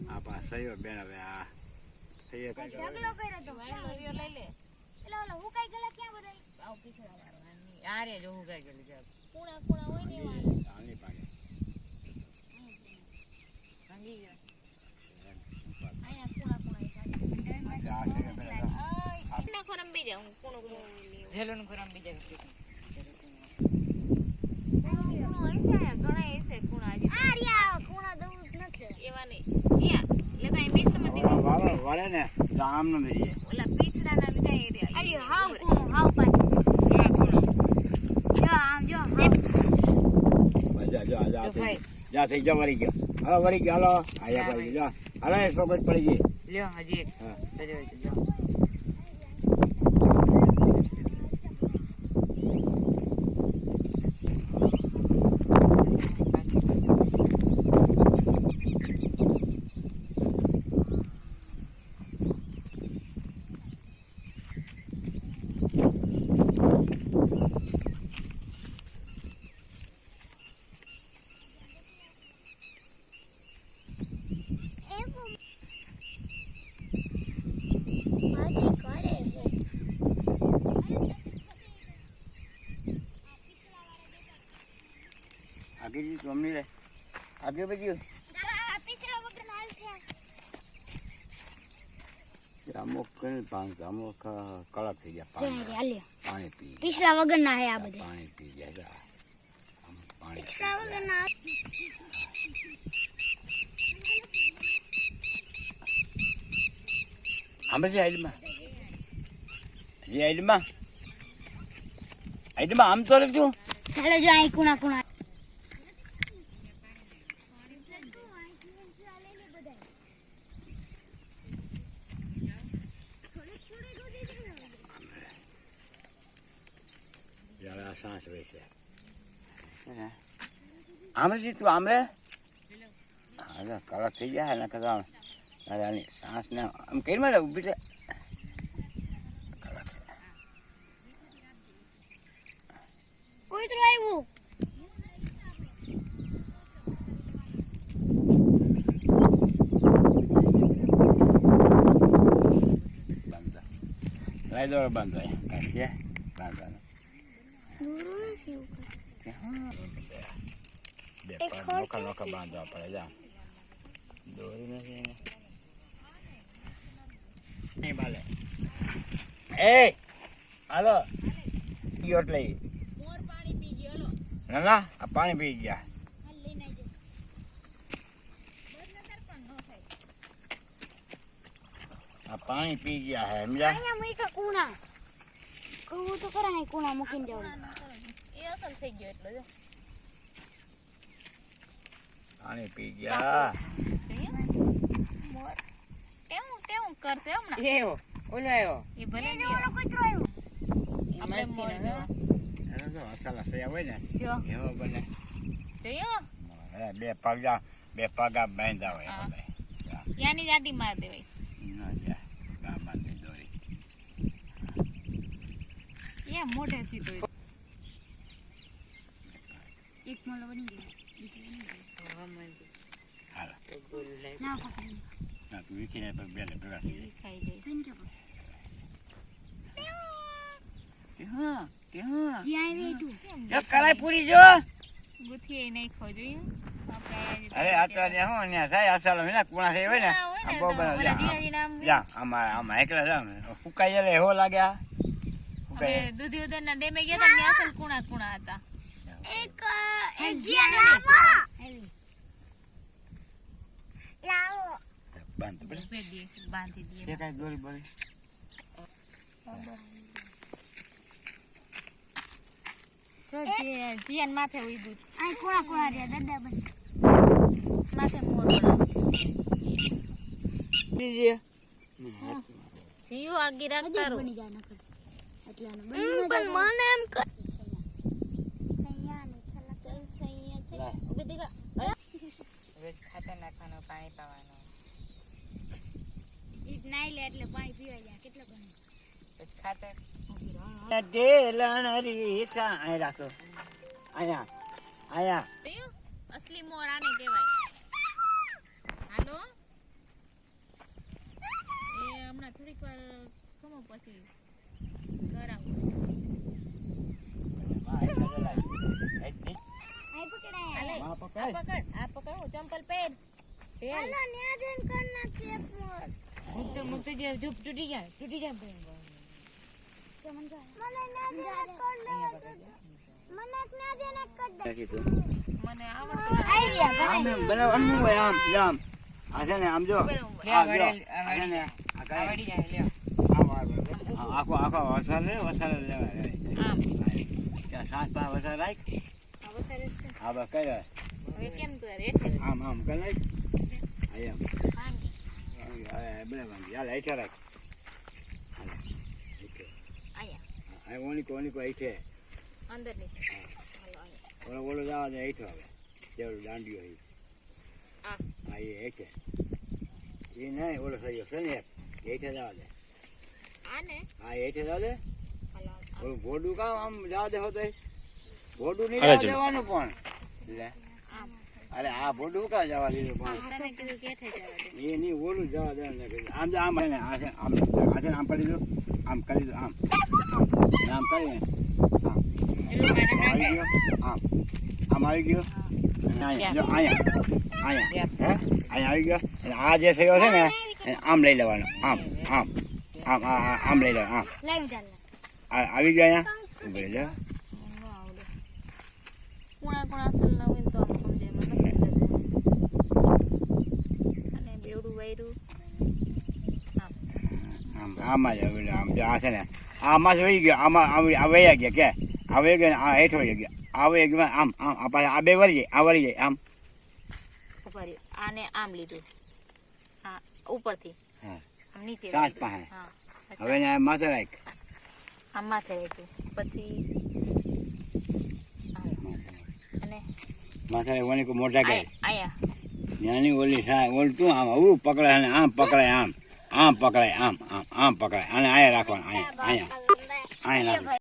આ પા સયો બેન હવે આ સયો કઈ ઢગલો કર્યો તો વાયલો લઈ લે એટલે ઓલો હું કઈ ગલા ક્યાં બધાય આવ પીછડા મારવાની આરે જો હું કઈ ગલી જા કુણા કુણા હોય ને વાળા આની પાગે ભાંગી ગયા આયા કુણા આપને ખરમ બી જાઉં કુણો જેલોન ખરમ બી જાઉં વાળે ને આમ નો મેરી ઓલા પીછડા ના લીધા એરિયા અલી હાવ કુણો હાવ પાછો જો આમ જો જા થઈ જા વળી ગયો હાલો વળી ગયો હાલો આયા પડી જા હાલો એક પોકેટ પડી ગઈ લ્યો હજી એક હા જો आगे जी तुमने रे आगे बजियो પીછડા વગર નાલ છે જામો કણ પાંચ જામો કળા થઈ ગયા પાણી પી પીછડા વગર ના હે આ બધે પાણી પી ગયા પાણી પીછડા વગર ના અમે જે આઈડમાં આમ તો રખજો ચાલો જો આઈ કુણા કુણા सांस वैसे आमरे जी तू आमरे हाँ कलर थी जाए ना कदा अरे सांस ने हम कहीं में उभी थे कोई तो आई वो बंदा लाइट और बंद है कैसे बंद है नौका बांधवा पड़े जा दोरी नहीं बाले ए हेलो योट ले मोर पानी पी गयो लो ना ना आ पानी पी गया लेने आजे बदनतर पण नो थाय आ पानी पी गया है समझा અહીંયા મઈ કા કુણા કહું તો ખરા હે કુણા મૂકીને જાવ એ અસલ થઈ ગયો એટલો જો पानी पी गया मोर टेऊ करसे हमना ये हो ओलो आयो ये भले नहीं ओलो कोई तो आयो આપણે મોર જો એને તો અસલ હશે હોય ને જો એવો બને જોયો અરે બે પગા બાંધા હોય યાની જાડી માર દેવાય ના જા ગા બાંધી દોરી ये मोटे थी तो एक मोला बनी गई હાલ ના પકડી ના તું વિખીને પર બેલે ભેગા થઈ ખાઈ જાય કેમ કે ક્યાં જી આવી તું જો કરાઈ પૂરી જો ગુથી એ નહીં ખો જોયું આપણે અરે આ તો ને હું ને થાય અસલ ને કુણા છે હોય ને આ બહુ બનો જા આમાં એકલા જા ફુકાઈ એટલે એવો લાગે આ ફુકાઈ દૂધી ઉદરના ડેમે ગયા હતા ને અસલ કુણા કુણા હતા એક જીયા લાવો બાંધી દે કઈ દોરી બોલી જો જીયાન માથે ઉઈદું આ કોણા કોણા રહ્યા દાદા બન માથે મોર બીજે જીયો આગી રાખ તારો બની જા નકર એટલાનો પણ મને એમ કર છૈયા ને છલા ચલ છૈયા છે ઉભી દીગા રોજ ખાતર નાખવાનું પાણી પાવાનું ઈ નાઈ લે એટલે પાણી પીવાઈ જાય કેટલો બને રોજ ખાતર ઢેલણ રી સાય રાખો આયા આયા પીયું અસલી મોર આને કહેવાય. હાલો એ હમણાં થોડીક વાર ખમો પછી ઘર આવું. આઈ પકડાય હાલે હા, આ પકડ. પકડ હું ચંપલ પહેર. હાલો ન્યા જઈને કર નાખીએ મોર મુક્ત જે જૂપ તૂટી જાય કે મને ન્યા જઈને કર દે મને આવડતું આઈ રહ્યા આમ એમ બનાવવાનું હોય આમ આમ આ છે ને આમ જો લે, આ જો. વડે, આ છે ને આ કાંઈ- આવડી જાય લ્યો. આખો વસારે લેવાય આમ ત્યાં સાત પાંચ વસારે રાખ આ વસારે જ છે. હા બસ કઈ હવે કેમ તું રેઠે આમ કરી નાખ એમ ભાંગી. બરાબર હાલ હેઠે રાખ અહીંયા ઓની કોઈ હેઠે અંદર નીચે હાલો અહીંયા ઓલો જવા દે હેઠો હવે જેવડું દાંડિયો હોય આ હા એ હેઠે એ નહીં ઓલો સહયોગ છે ને એક હેઠે જવા દે આને હા હેઠે જવા દે હાલો ઓલું ભોડું કામ આમ જવા દે હોતો ભોડું નહીં જવા દેવાનું પણ લે આમ અરે આ ભોડું કા જવા દીધું પણ તને કીધું કે હેઠે જવા દે. એ નહીં ઓલું જવા દે ને કીધું. આમ જો આમ છે ને આ છે આમ કરી દો આમ કરી દો આમ આમ કરીને આમ એટલું કાઢે આવી નાખે. ગયો આમ આવી ગયો અને અહીંયા જો અહીંયા હે અહીંયા આવી ગયો અને આ જે થયો છે ને એને આમ લઈ લેવાનો આમ આમ આમ આમ લઈ લેવાનો આમ લાઈવ ચાલ આવી ગયો અહીંયા ઉભી રહેજો. ન આવડે. કુણા અસલ ના હોય ને તો આમ સમજે મને નથી સમજાતું. અને બેવડું વાયરું આમ આમાં જ હવે આમ જો આ છે ને આમાં જ વહી ગયો આમાં આ વહી ગયા કે આ વહી ગયો ને આ હેઠ વહી ગયા આ વહી ગયા આમ આમ આ પાછા આ બે વળી જાય આ વળી જાય આમ ઉપર આને આમ લીધું હા ઉપરથી હા આમ નીચે સાત લીધું. પાસે હા હવે ને આ માથે રાખ આમ માથે રાખ્યું પછી આમ. અને માથે ઓલી કો મોટા કે અહીંયા નાની ઓલી સાહેબ ઓલું તું આમ આવું પકડાય અને આમ પકડાય આમ પકડાય આમ પકડાય અને અહીંયા રાખવાનું અહીંયા અહીંયા રાખવાનું